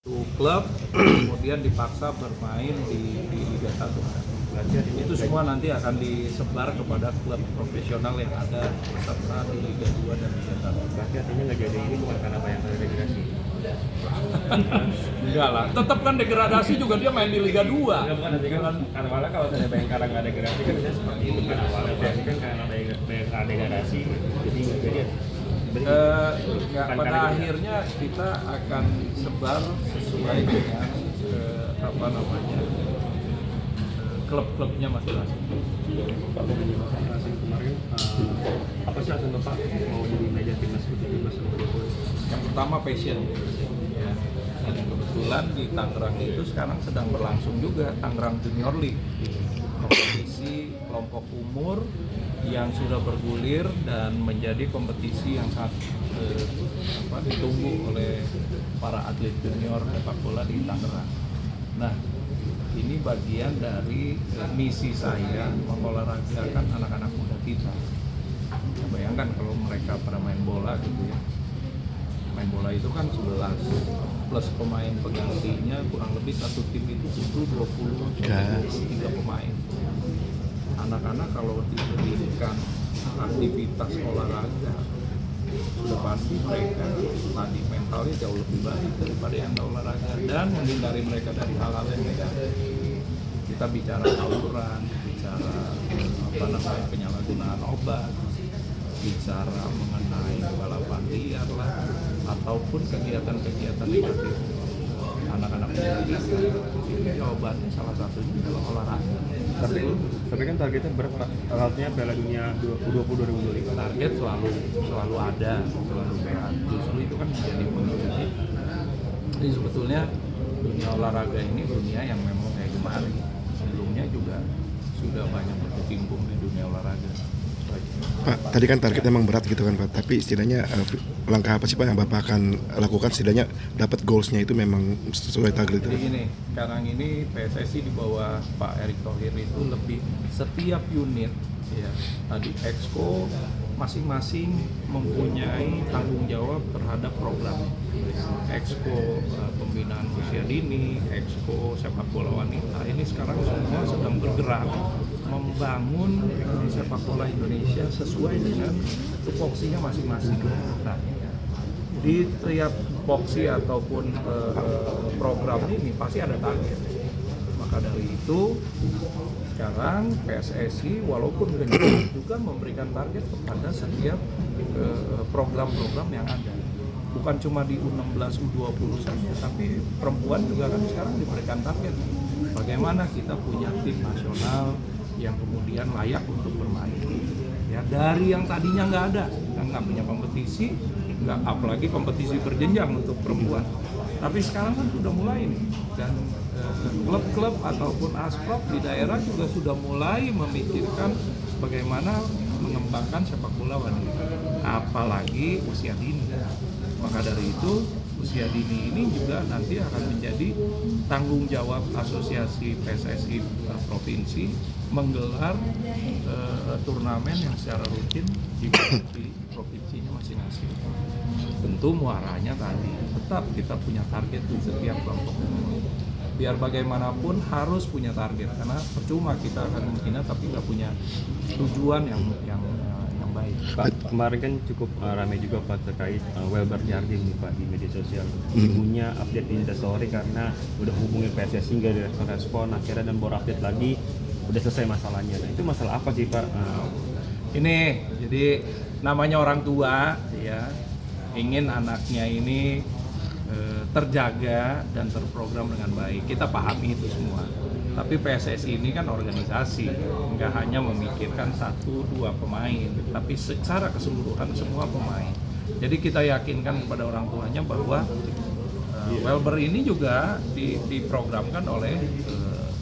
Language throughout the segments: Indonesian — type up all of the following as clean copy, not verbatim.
klub kemudian dipaksa bermain di Liga 1. Itu semua nanti akan disebar kepada klub profesional yang ada peserta di Liga 2 dan Liga 1. Berarti artinya nggak jadi ini bukan karena bayangkan degradasi? Enggak lah, tetap kan degradasi juga dia main di Liga 2. Enggak, bukan nanti kan karena malah kalau saya bayangkan nggak degradasi kan bisa seperti itu kan awalnya pasti kan karena bayangkan degradasi jadi nggak jadi. Nggak, pada akhirnya kita akan sebar sesuai dengan klub-klubnya masing-masing. Pak masing kemarin apa sih alasan Bapak mau jadi media timnas U17 sama U20? Yang pertama passion, ya. Dan kebetulan di Tangerang itu sekarang sedang berlangsung juga Tangerang Junior League, kompetisi kelompok umur yang sudah bergulir dan menjadi kompetisi yang sangat ditunggu oleh para atlet junior sepak bola di Tangerang. Nah, ini bagian dari misi saya mengolahragakan anak-anak muda kita. Ya, bayangkan kalau mereka pada main bola gitu ya. Main bola itu kan 11 plus pemain penggantinya kurang lebih satu tim itu butuh 23 pemain. Anak-anak kalau diberikan aktivitas olahraga sudah pasti mereka tadi mentalnya jauh lebih baik daripada yang nggak olahraga dan menghindari mereka dari hal-hal yang negatif. Kita bicara tawuran, bicara penyalahgunaan obat, bicara mengenai balapan liar lah, ataupun kegiatan-kegiatan negatif anak-anak muda kita. Ini jawabannya salah satunya adalah olahraga. Tapi kan targetnya berapa? Artinya Piala Dunia U20 2025. Target selalu ada, selalu sehat. Justru itu kan menjadi pemicunya. Jadi sebetulnya dunia olahraga ini dunia yang memang saya gemari. Sebelumnya juga sudah banyak berkecimpung di dunia olahraga. Pak, tadi kan target memang berat gitu kan Pak, tapi setidaknya langkah apa sih Pak yang Bapak akan lakukan setidaknya dapat goalsnya itu memang sesuai target itu? Jadi gini, sekarang ini PSSI di bawah Pak Erick Thohir itu lebih setiap unit ya, tadi Exco masing-masing mempunyai tanggung jawab terhadap program. Exco pembinaan usia dini, Exco sepak bola wanita, ini sekarang semua sedang bergerak membangun sepak bola Indonesia sesuai dengan tupoksinya masing-masing. Nah, di tiap tupoksi ataupun program ini pasti ada target. Maka dari itu sekarang PSSI walaupun gencar juga memberikan target kepada setiap program-program yang ada. Bukan cuma di U16, U20 saja, tapi perempuan juga kan sekarang diberikan target. Bagaimana kita punya tim nasional yang kemudian layak untuk bermain. Ya, dari yang tadinya nggak ada, kan nggak punya kompetisi, nggak apalagi kompetisi berjenjang untuk perempuan. Tapi sekarang kan sudah mulai nih, dan klub-klub ataupun asprop di daerah juga sudah mulai memikirkan bagaimana mengembangkan sepak bola wanita, apalagi usia dini. Maka dari itu usia dini ini juga nanti akan menjadi tanggung jawab asosiasi PSSI provinsi menggelar turnamen yang secara rutin di provinsinya masing-masing. Tentu muaranya tadi tetap kita punya target di setiap kelompok umur. Biar bagaimanapun harus punya target karena percuma kita akan membina tapi nggak punya tujuan yang baik. Pak, kemarin kan cukup ramai juga Pak terkait Welber Jardine nih Pak di media sosial. Ibunya update di Instastory karena udah hubungi PSSI nggak direspon, akhirnya dan baru update lagi udah selesai masalahnya. Nah itu masalah apa sih Pak? Ini jadi namanya orang tua ya ingin anaknya ini terjaga dan terprogram dengan baik. Kita pahami itu semua. Tapi PSSI ini kan organisasi, nggak hanya memikirkan 1-2 pemain, tapi secara keseluruhan semua pemain. Jadi kita yakinkan kepada orang tuanya bahwa Welber ini juga diprogramkan oleh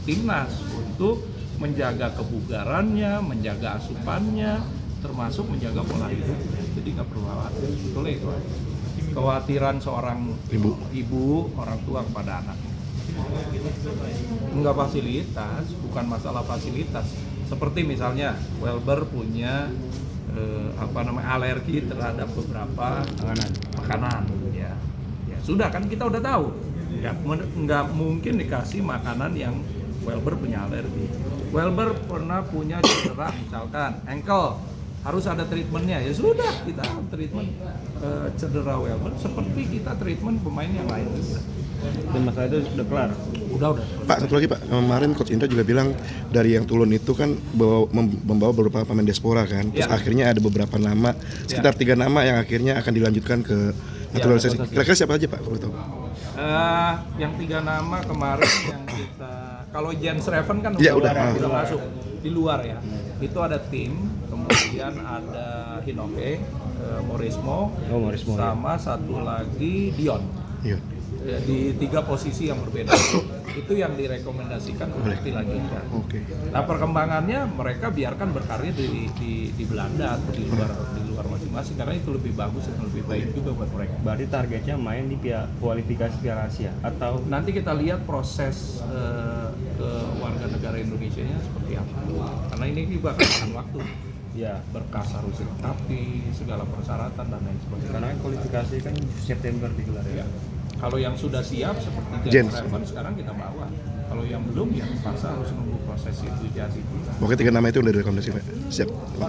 timnas untuk menjaga kebugarannya, menjaga asupannya, termasuk menjaga pola hidup. Jadi nggak perlu khawatir. Betul itu. Kekhawatiran seorang ibu orang tua kepada anaknya. Enggak fasilitas, bukan masalah fasilitas. Seperti misalnya Welber punya alergi terhadap beberapa makanan ya. Ya sudah kan kita udah tahu. nggak mungkin dikasih makanan yang Welber punya alergi. Welber pernah punya cedera misalkan ankle, harus ada treatmentnya, ya sudah kita treatment cedera Welber seperti kita treatment pemain yang lain juga. Dan masalah itu sudah kelar. Udah. Pak, satu lagi Pak, kemarin Coach Indra juga bilang dari yang turun itu kan membawa beberapa pemain diaspora kan, terus Ya. akhirnya ada beberapa nama, sekitar 3 nama yang akhirnya akan dilanjutkan ke naturalisasi. Kira-kira siapa aja Pak, kalau tahu? Yang 3 nama kemarin yang kita, kalau Jens Reven kan Ya, udah masuk di luar ya. Itu ada tim, kemudian ada Hinoke, Morismo, Morismo, sama satu lagi Dion. Iya. Di 3 posisi yang berbeda. Itu yang direkomendasikan untuk dilanjutkan. Oke. Nah, perkembangannya mereka biarkan berkarir di Belanda atau di luar masing-masing karena itu lebih bagus dan lebih baik juga buat mereka. Berarti targetnya main di kualifikasi Piala Asia atau Nanti kita lihat proses ke warga negara Indonesianya seperti apa. Karena ini juga akan makan waktu. ya? Berkas harus dilengkapi, segala persyaratan dan lain sebagainya. Karena kan kualifikasi kan September digelar ya. Kalau yang sudah siap seperti Jens. Jens Reven sekarang kita bawa. Kalau yang belum ya terpaksa harus nunggu proses itu. Pokoknya 3 nama itu udah direkomendasi Pak. Siap. Terima kasih.